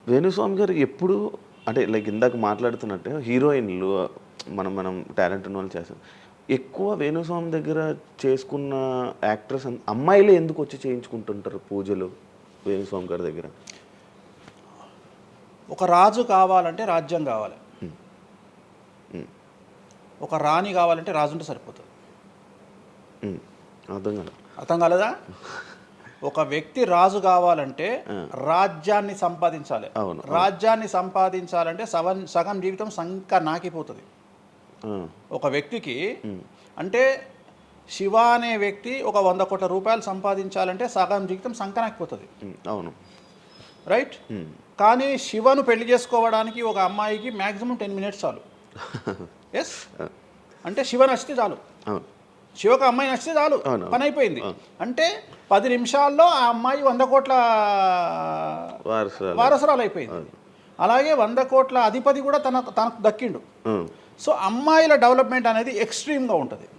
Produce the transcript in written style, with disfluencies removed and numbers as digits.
వేణుస్వామి గారు ఎప్పుడు అంటే లైక్ ఇందాక మాట్లాడుతున్నట్టే హీరోయిన్లు మనం టాలెంట్ ఉన్న వాళ్ళు చేస్తాం. ఎక్కువ వేణుస్వామి దగ్గర చేసుకున్న యాక్టర్స్ అమ్మాయిలే ఎందుకు వచ్చి చేయించుకుంటుంటారు పూజలు వేణుస్వామి గారి దగ్గర? ఒక రాజు కావాలంటే రాజ్యం కావాలి, ఒక రాణి కావాలంటే రాజు ఉంటే సరిపోతుంది. అర్థం కాదు. అర్థం కాలేదా? ఒక వ్యక్తి రాజు కావాలంటే రాజ్యాన్ని సంపాదించాలి. అవును. రాజ్యాన్ని సంపాదించాలంటే సగం జీవితం సంక నాకిపోతుంది ఒక వ్యక్తికి. అంటే శివ అనే వ్యక్తి ఒక 100 కోట్ల రూపాయలు సంపాదించాలంటే సగం జీవితం సంక నాకిపోతుంది. అవును, రైట్. కానీ శివను పెళ్లి చేసుకోవడానికి ఒక అమ్మాయికి మ్యాక్సిమం 10 మినిట్స్ చాలు. ఎస్, అంటే శివ నచ్చితే చాలు, శివకు అమ్మాయి నచ్చితే చాలు, పని అయిపోయింది. అంటే 10 నిమిషాల్లో ఆ అమ్మాయి 100 కోట్ల వారసురాలు అయిపోయింది. అలాగే 100 కోట్ల అధిపతి కూడా తనకు దక్కిండు. సో అమ్మాయిల డెవలప్మెంట్ అనేది ఎక్స్ట్రీమ్గా ఉంటుంది.